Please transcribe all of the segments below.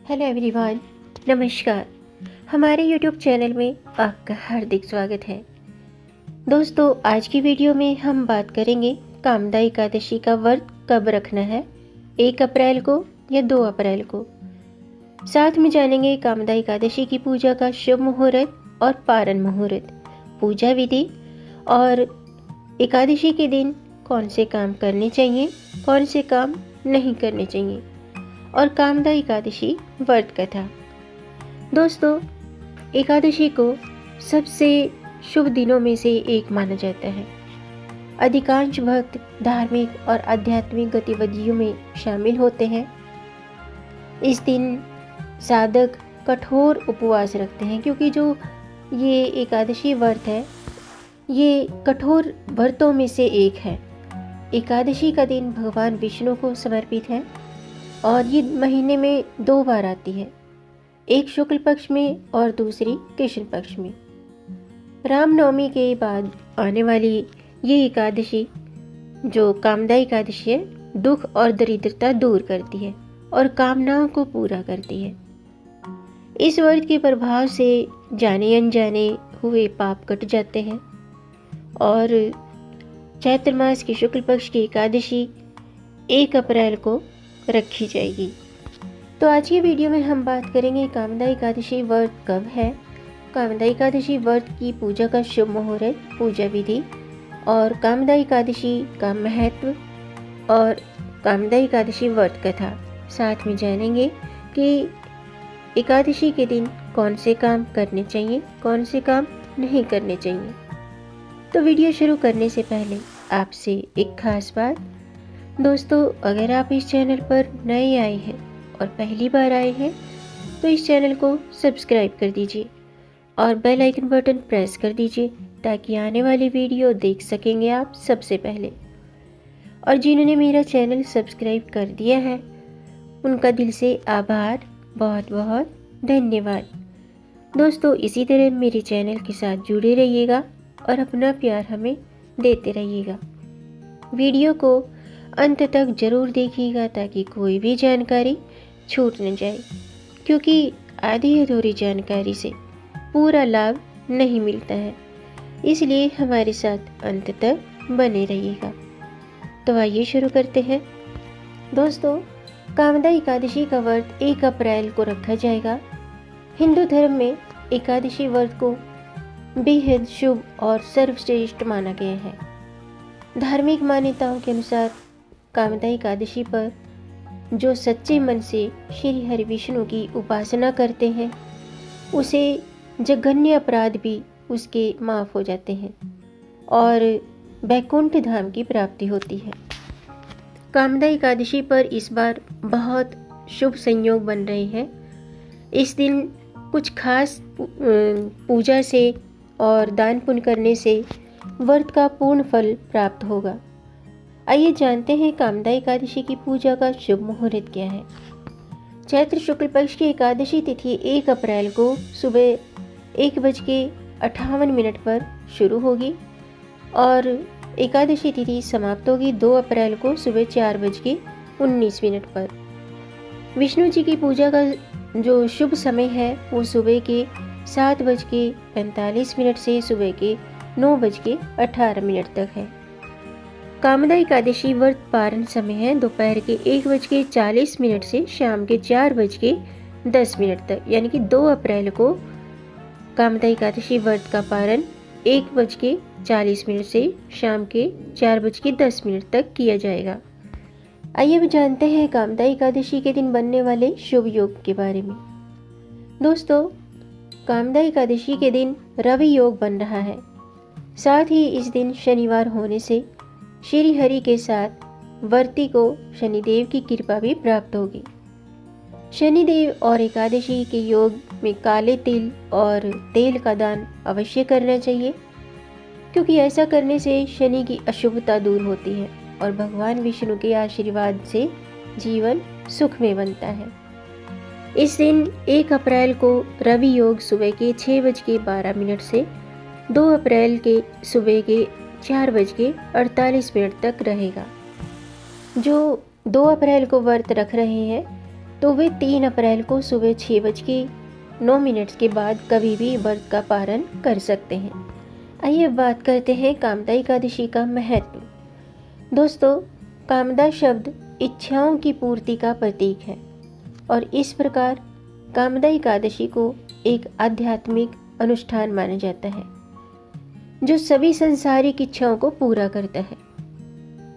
Hello everyone, नमस्कार। हमारे YouTube channel में आपका हार्दिक स्वागत है। दोस्तों, आज की वीडियो में हम बात करेंगे कामदा एकादशी का व्रत कब रखना है, 1 अप्रैल को या 2 अप्रैल को। साथ में जानेंगे कामदा एकादशी की पूजा का शुभ मुहूर्त और पारण मुहूर्त, पूजा विधि और एकादशी के दिन कौन से काम करने चाहिए, कौन से काम नहीं करने चाहिए, और कामदा एकादशी व्रत कथा। दोस्तों, एकादशी को सबसे शुभ दिनों में से एक माना जाता है। अधिकांश भक्त धार्मिक और आध्यात्मिक गतिविधियों में शामिल होते हैं। इस दिन साधक कठोर उपवास रखते हैं, क्योंकि जो ये एकादशी व्रत है ये कठोर व्रतों में से एक है। एकादशी का दिन भगवान विष्णु को समर्पित है और ये महीने में 2 बार आती है, एक शुक्ल पक्ष में और दूसरी कृष्ण पक्ष में। रामनवमी के बाद आने वाली ये एकादशी जो कामदा एकादशी है, दुख और दरिद्रता दूर करती है और कामनाओं को पूरा करती है। इस व्रत के प्रभाव से जाने अनजाने हुए पाप कट जाते हैं और चैत्र मास की शुक्ल पक्ष की एकादशी 1 अप्रैल को रखी जाएगी। तो आज की वीडियो में हम बात करेंगे कामदा एकादशी व्रत कब है, कामदा एकादशी व्रत की पूजा का शुभ मुहूर्त, पूजा विधि और कामदा एकादशी का महत्व और कामदा एकादशी व्रत कथा। साथ में जानेंगे कि एकादशी के दिन कौन से काम करने चाहिए, कौन से काम नहीं करने चाहिए। तो वीडियो शुरू करने से पहले आपसे एक खास बात। दोस्तों, अगर आप इस चैनल पर नए आए हैं और पहली बार आए हैं तो इस चैनल को सब्सक्राइब कर दीजिए और बेल आइकन बटन प्रेस कर दीजिए, ताकि आने वाली वीडियो देख सकेंगे आप सबसे पहले। और जिन्होंने मेरा चैनल सब्सक्राइब कर दिया है उनका दिल से आभार, बहुत बहुत धन्यवाद। दोस्तों, इसी तरह मेरे चैनल के साथ जुड़े रहिएगा और अपना प्यार हमें देते रहिएगा। वीडियो को अंत तक जरूर देखिएगा ताकि कोई भी जानकारी छूट न जाए, क्योंकि आधी अधूरी जानकारी से पूरा लाभ नहीं मिलता है। इसलिए हमारे साथ अंत तक बने रहिएगा। तो आइए शुरू करते हैं। दोस्तों, कामदा एकादशी का व्रत 1 अप्रैल को रखा जाएगा। हिंदू धर्म में एकादशी व्रत को बेहद शुभ और सर्वश्रेष्ठ माना गया है। धार्मिक मान्यताओं के अनुसार कामदा एकादशी पर जो सच्चे मन से श्री हरि विष्णु की उपासना करते हैं उसे जघन्य अपराध भी उसके माफ़ हो जाते हैं और वैकुंठ धाम की प्राप्ति होती है। कामदा एकादशी पर इस बार बहुत शुभ संयोग बन रहे हैं। इस दिन कुछ खास पूजा से और दान पुण्य करने से व्रत का पूर्ण फल प्राप्त होगा। आइए जानते हैं कामदा एकादशी की पूजा का शुभ मुहूर्त क्या है। चैत्र शुक्ल पक्ष की एकादशी तिथि 1 अप्रैल को सुबह 1:58 पर शुरू होगी और एकादशी तिथि समाप्त होगी 2 अप्रैल को सुबह 4:19 पर। विष्णु जी की पूजा का जो शुभ समय है वो सुबह के 7:45 से सुबह के 9:18 तक है। कामदा एकादशी व्रत पारण समय है दोपहर के 1:40 से शाम के 4:10 तक, यानी कि 2 अप्रैल को कामदा एकादशी व्रत का पारण 1:40 से शाम के 4:10 तक किया जाएगा। आइए अब जानते हैं कामदा एकादशी के दिन बनने वाले शुभ योग के बारे में। दोस्तों, कामदा एकादशी के दिन रवि योग बन रहा है। साथ ही इस दिन शनिवार होने से श्री हरि के साथ व्रती को शनिदेव की कृपा भी प्राप्त होगी। शनिदेव और एकादशी के योग में काले तिल और तेल का दान अवश्य करना चाहिए, क्योंकि ऐसा करने से शनि की अशुभता दूर होती है और भगवान विष्णु के आशीर्वाद से जीवन सुखमय बनता है। इस दिन 1 अप्रैल को रवि योग सुबह के 6:12 से 2 अप्रैल के सुबह के 4:48 तक रहेगा। जो 2 अप्रैल को व्रत रख रहे हैं तो वे 3 अप्रैल को सुबह 6:09 के बाद कभी भी व्रत का पारण कर सकते हैं। आइए अब बात करते हैं कामदा एकादशी का महत्व। दोस्तों, कामदा शब्द इच्छाओं की पूर्ति का प्रतीक है और इस प्रकार कामदा एकादशी को एक आध्यात्मिक अनुष्ठान माना जाता है जो सभी सांसारिक इच्छाओं को पूरा करता है।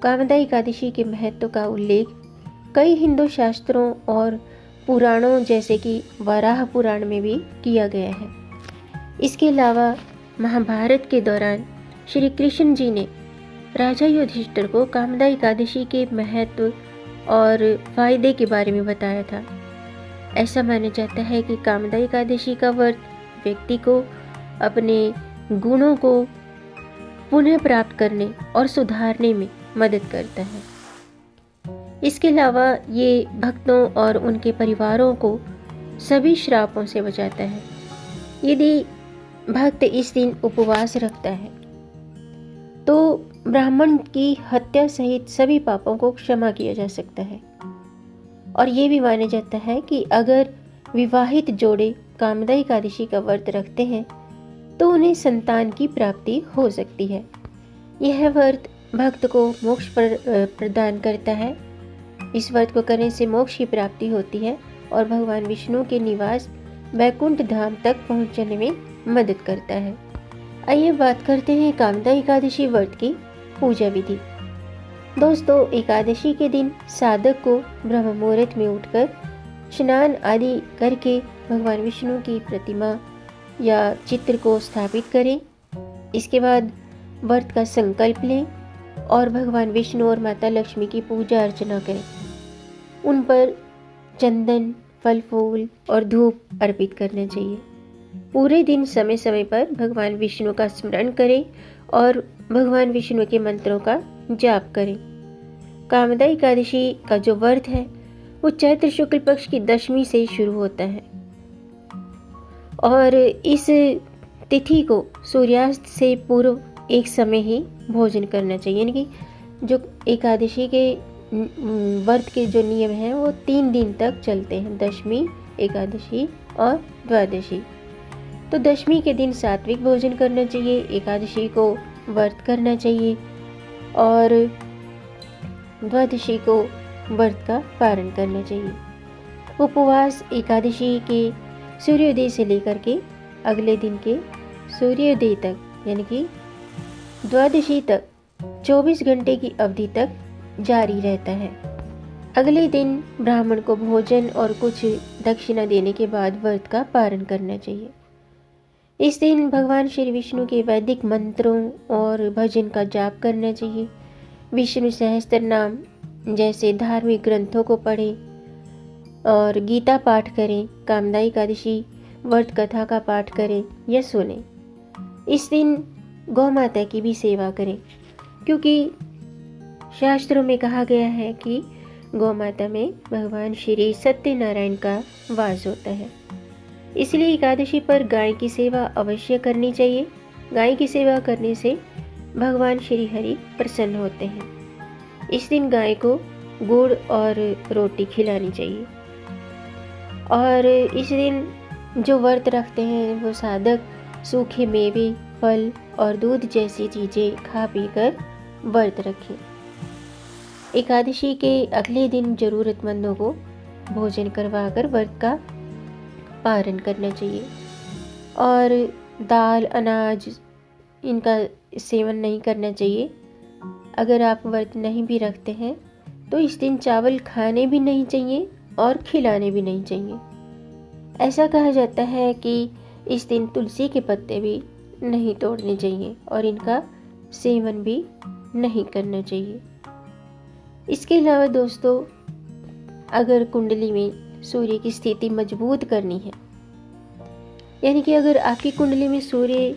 कामदा एकादशी के महत्व का उल्लेख कई हिंदू शास्त्रों और पुराणों जैसे कि वराह पुराण में भी किया गया है। इसके अलावा महाभारत के दौरान श्री कृष्ण जी ने राजा युधिष्ठिर को कामदा एकादशी के महत्व और फायदे के बारे में बताया था। ऐसा माना जाता है कि कामदा एकादशी का व्रत व्यक्ति को अपने गुणों को पुनः प्राप्त करने और सुधारने में मदद करता है। इसके अलावा ये भक्तों और उनके परिवारों को सभी श्रापों से बचाता है। यदि भक्त इस दिन उपवास रखता है तो ब्राह्मण की हत्या सहित सभी पापों को क्षमा किया जा सकता है। और ये भी माना जाता है कि अगर विवाहित जोड़े कामदा एकादशी का व्रत रखते हैं तो उन्हें संतान की प्राप्ति हो सकती है। यह व्रत भक्त को मोक्ष प्रदान करता है। इस व्रत को करने से मोक्ष की प्राप्ति होती है और भगवान विष्णु के निवास वैकुंठ धाम तक पहुंचने में मदद करता है। आइए बात करते हैं कामदा एकादशी व्रत की पूजा विधि। दोस्तों, एकादशी के दिन साधक को ब्रह्म मुहूर्त में उठकर स्नान आदि करके भगवान विष्णु की प्रतिमा या चित्र को स्थापित करें। इसके बाद व्रत का संकल्प लें और भगवान विष्णु और माता लक्ष्मी की पूजा अर्चना करें। उन पर चंदन, फल फूल और धूप अर्पित करना चाहिए। पूरे दिन समय समय पर भगवान विष्णु का स्मरण करें और भगवान विष्णु के मंत्रों का जाप करें। कामदा एकादशी का जो व्रत है वो चैत्र शुक्ल पक्ष की दशमी से शुरू होता है और इस तिथि को सूर्यास्त से पूर्व एक समय ही भोजन करना चाहिए। यानी कि जो एकादशी के व्रत के जो नियम हैं वो 3 दिन तक चलते हैं, दशमी, एकादशी और द्वादशी। तो दशमी के दिन सात्विक भोजन करना चाहिए, एकादशी को व्रत करना चाहिए और द्वादशी को व्रत का पारण करना चाहिए। उपवास एकादशी के सूर्योदय से लेकर के अगले दिन के सूर्योदय तक यानी कि द्वादशी तक 24 घंटे की अवधि तक जारी रहता है। अगले दिन ब्राह्मण को भोजन और कुछ दक्षिणा देने के बाद व्रत का पारण करना चाहिए। इस दिन भगवान श्री विष्णु के वैदिक मंत्रों और भजन का जाप करना चाहिए। विष्णु सहस्त्र नाम जैसे धार्मिक ग्रंथों को पढ़ें और गीता पाठ करें। कामदा एकादशी व्रत कथा का पाठ करें या सुनें। इस दिन गौ माता की भी सेवा करें क्योंकि शास्त्रों में कहा गया है कि गौ माता में भगवान श्री सत्यनारायण का वास होता है। इसलिए एकादशी पर गाय की सेवा अवश्य करनी चाहिए। गाय की सेवा करने से भगवान श्री हरि प्रसन्न होते हैं। इस दिन गाय को गुड़ और रोटी खिलानी चाहिए। और इस दिन जो व्रत रखते हैं वो साधक सूखे मेवे, फल और दूध जैसी चीज़ें खा पीकर व्रत रखें। एकादशी के अगले दिन ज़रूरतमंदों को भोजन करवाकर व्रत का पारण करना चाहिए और दाल, अनाज इनका सेवन नहीं करना चाहिए। अगर आप व्रत नहीं भी रखते हैं तो इस दिन चावल खाने भी नहीं चाहिए और खिलाने भी नहीं चाहिए। ऐसा कहा जाता है कि इस दिन तुलसी के पत्ते भी नहीं तोड़ने चाहिए और इनका सेवन भी नहीं करना चाहिए। इसके अलावा दोस्तों, अगर कुंडली में सूर्य की स्थिति मजबूत करनी है, यानी कि अगर आपकी कुंडली में सूर्य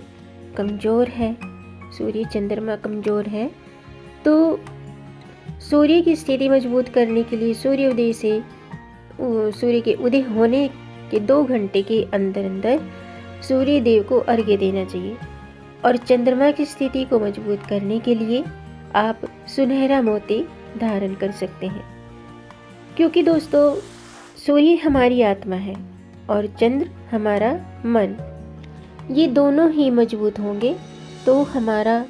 कमज़ोर है, सूर्य चंद्रमा कमज़ोर है, तो सूर्य की स्थिति मजबूत करने के लिए सूर्योदय से सूर्य के उदय होने के 2 घंटे के अंदर अंदर सूर्य देव को अर्घ्य देना चाहिए। और चंद्रमा की स्थिति को मजबूत करने के लिए आप सुनहरा मोती धारण कर सकते हैं, क्योंकि दोस्तों सूर्य हमारी आत्मा है और चंद्र हमारा मन। ये दोनों ही मजबूत होंगे तो हमारा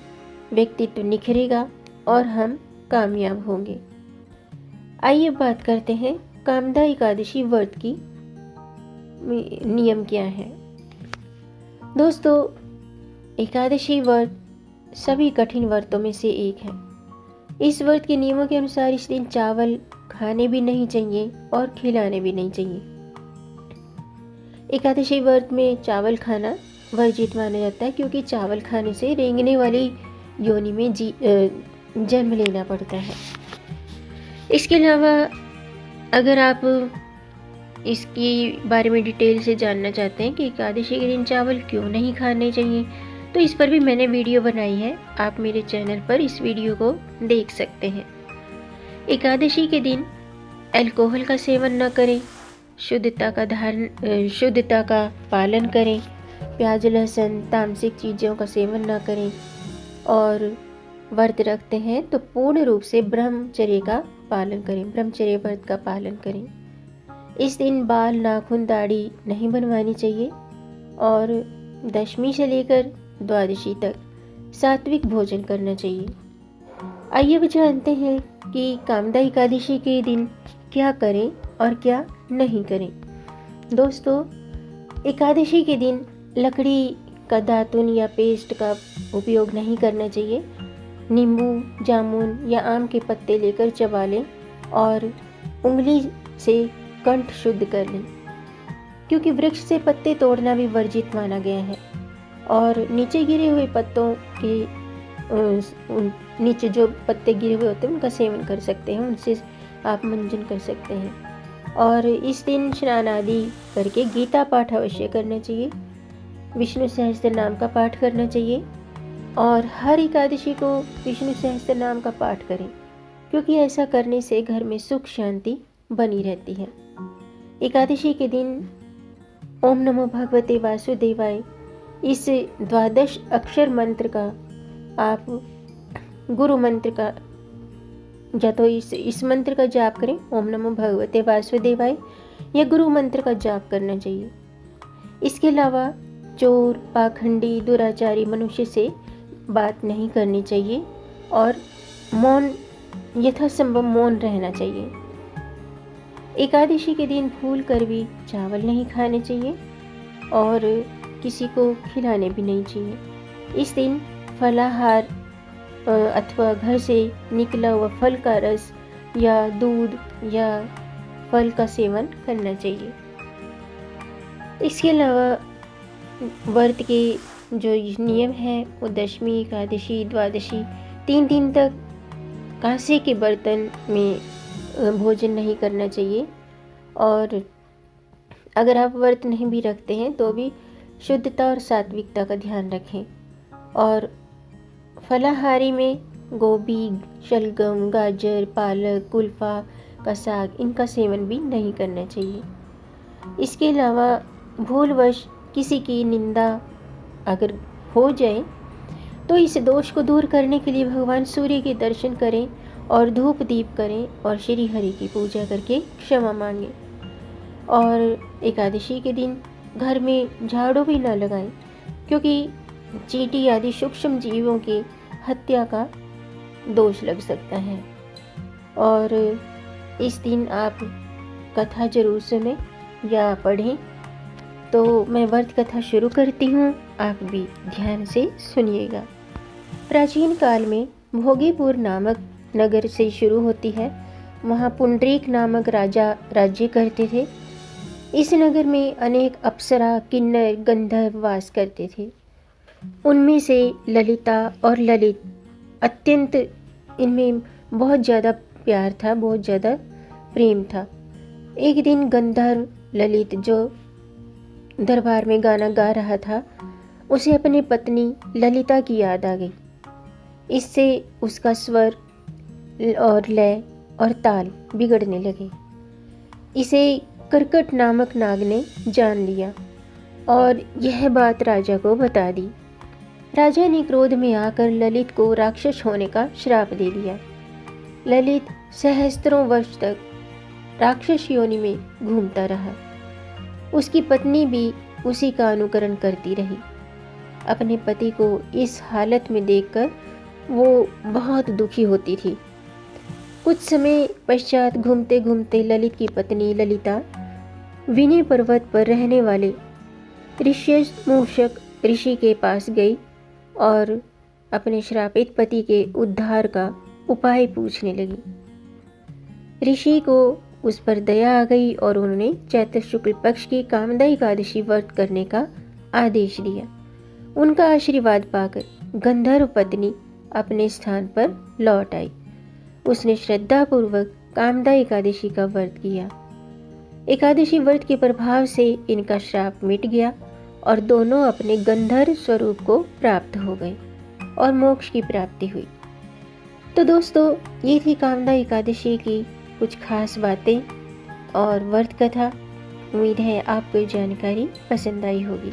व्यक्तित्व निखरेगा और हम कामयाब होंगे। आइए बात करते हैं कामदा एकादशी व्रत की नियम क्या है। दोस्तों, एकादशी व्रत सभी कठिन व्रतों में से एक है। इस व्रत के नियमों के अनुसार इस दिन चावल खाने भी नहीं चाहिए और खिलाने भी नहीं चाहिए। एकादशी व्रत में चावल खाना वर्जित माना जाता है, क्योंकि चावल खाने से रेंगने वाली योनि में जन्म लेना पड़ता है। इसके अलावा अगर आप इसके बारे में डिटेल से जानना चाहते हैं कि एकादशी के दिन चावल क्यों नहीं खाने चाहिए, तो इस पर भी मैंने वीडियो बनाई है। आप मेरे चैनल पर इस वीडियो को देख सकते हैं। एकादशी के दिन अल्कोहल का सेवन न करें, शुद्धता का पालन करें, प्याज लहसुन तामसिक चीज़ों का सेवन न करें और व्रत रखते हैं तो पूर्ण रूप से ब्रह्मचर्य का पालन करें, ब्रह्मचर्य व्रत का पालन करें। इस दिन बाल नाखून दाढ़ी नहीं बनवानी चाहिए और दशमी से लेकर द्वादशी तक सात्विक भोजन करना चाहिए। आइए अब जानते हैं कि कामदा एकादशी के दिन क्या करें और क्या नहीं करें। दोस्तों, एकादशी के दिन लकड़ी का दातुन या पेस्ट का उपयोग नहीं करना चाहिए। नींबू, जामुन या आम के पत्ते लेकर चबा लें और उंगली से कंठ शुद्ध कर लें, क्योंकि वृक्ष से पत्ते तोड़ना भी वर्जित माना गया है। और नीचे गिरे हुए पत्तों के नीचे जो पत्ते गिरे हुए होते हैं उनका सेवन कर सकते हैं, उनसे आप मंजन कर सकते हैं। और इस दिन स्नान आदि करके गीता पाठ अवश्य करना चाहिए, विष्णु सहस्त्र नाम का पाठ करना चाहिए और हर एकादशी को विष्णु सहस्त्र नाम का पाठ करें, क्योंकि ऐसा करने से घर में सुख शांति बनी रहती है। एकादशी के दिन ओम नमो भगवते वासुदेवाय इस 12 अक्षर मंत्र का आप गुरु मंत्र का या तो इस मंत्र का जाप करें, ओम नमो भगवते वासुदेवाय, या गुरु मंत्र का जाप करना चाहिए। इसके अलावा चोर, पाखंडी, दुराचारी मनुष्य से बात नहीं करनी चाहिए और मौन, यथासंभव मौन रहना चाहिए। एकादशी के दिन भूल कर भी चावल नहीं खाने चाहिए और किसी को खिलाने भी नहीं चाहिए। इस दिन फलाहार अथवा घर से निकला हुआ फल का रस या दूध या फल का सेवन करना चाहिए। इसके अलावा व्रत के जो नियम है वो दशमी, एकादशी, द्वादशी 3 दिन तक कांसे के बर्तन में भोजन नहीं करना चाहिए। और अगर आप व्रत नहीं भी रखते हैं तो भी शुद्धता और सात्विकता का ध्यान रखें। और फलाहारी में गोभी, शलगम, गाजर, पालक, कुल्फा का साग, इनका सेवन भी नहीं करना चाहिए। इसके अलावा भूलवश किसी की निंदा अगर हो जाए तो इस दोष को दूर करने के लिए भगवान सूर्य के दर्शन करें और धूप दीप करें और श्री हरि की पूजा करके क्षमा मांगें। और एकादशी के दिन घर में झाड़ू भी ना लगाएं, क्योंकि चींटी आदि सूक्ष्म जीवों की हत्या का दोष लग सकता है। और इस दिन आप कथा जरूर सुनें या पढ़ें। तो मैं व्रत कथा शुरू करती हूँ, आप भी ध्यान से सुनिएगा। प्राचीन काल में भोगीपुर नामक नगर से शुरू होती है। वहाँ पुंडरीक नामक राजा राज्य करते थे। इस नगर में अनेक अप्सरा, किन्नर, गंधर्व वास करते थे। उनमें से ललिता और ललित अत्यंत, इनमें बहुत ज़्यादा प्यार था, बहुत ज़्यादा प्रेम था। एक दिन गंधर्व ललित जो दरबार में गाना गा रहा था, उसे अपनी पत्नी ललिता की याद आ गई। इससे उसका स्वर और लय और ताल बिगड़ने लगे। इसे कर्कट नामक नाग ने जान लिया और यह बात राजा को बता दी। राजा ने क्रोध में आकर ललित को राक्षस होने का श्राप दे दिया। ललित सहस्त्रों वर्ष तक राक्षस योनि में घूमता रहा। उसकी पत्नी भी उसी का अनुकरण करती रही। अपने पति को इस हालत में देखकर वो बहुत दुखी होती थी। कुछ समय पश्चात घूमते घूमते ललित की पत्नी ललिता विनय पर्वत पर रहने वाले ऋष्यस मूषक ऋषि के पास गई और अपने श्रापित पति के उद्धार का उपाय पूछने लगी। ऋषि को उस पर दया आ गई और उन्होंने चैत्र शुक्ल पक्ष की कामदा एकादशी व्रत करने का आदेश दिया। उनका आशीर्वाद पाकर गंधर्व पत्नी अपने स्थान पर लौट आई। उसने श्रद्धापूर्वक कामदा एकादशी का व्रत किया। एकादशी व्रत के प्रभाव से इनका श्राप मिट गया और दोनों अपने गंधर्व स्वरूप को प्राप्त हो गए और मोक्ष की प्राप्ति हुई। तो दोस्तों, ये थी कामदा एकादशी की कुछ खास बातें और व्रत कथा। उम्मीद है आपको ये जानकारी पसंद आई होगी।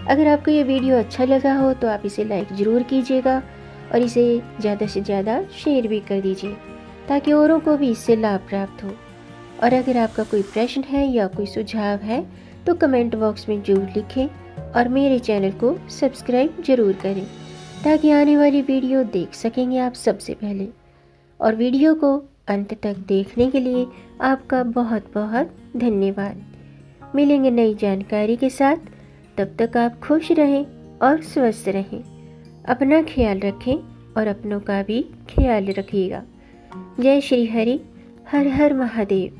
अगर आपको ये वीडियो अच्छा लगा हो तो आप इसे लाइक ज़रूर कीजिएगा और इसे ज़्यादा से ज़्यादा शेयर भी कर दीजिए ताकि औरों को भी इससे लाभ प्राप्त हो। और अगर आपका कोई प्रश्न है या कोई सुझाव है तो कमेंट बॉक्स में जरूर लिखें और मेरे चैनल को सब्सक्राइब जरूर करें ताकि आने वाली वीडियो देख सकेंगे आप सबसे पहले। और वीडियो को अंत तक देखने के लिए आपका बहुत बहुत धन्यवाद। मिलेंगे नई जानकारी के साथ, तब तक आप खुश रहें और स्वस्थ रहें। अपना ख्याल रखें और अपनों का भी ख्याल रखिएगा। जय श्री हरि, हर हर महादेव।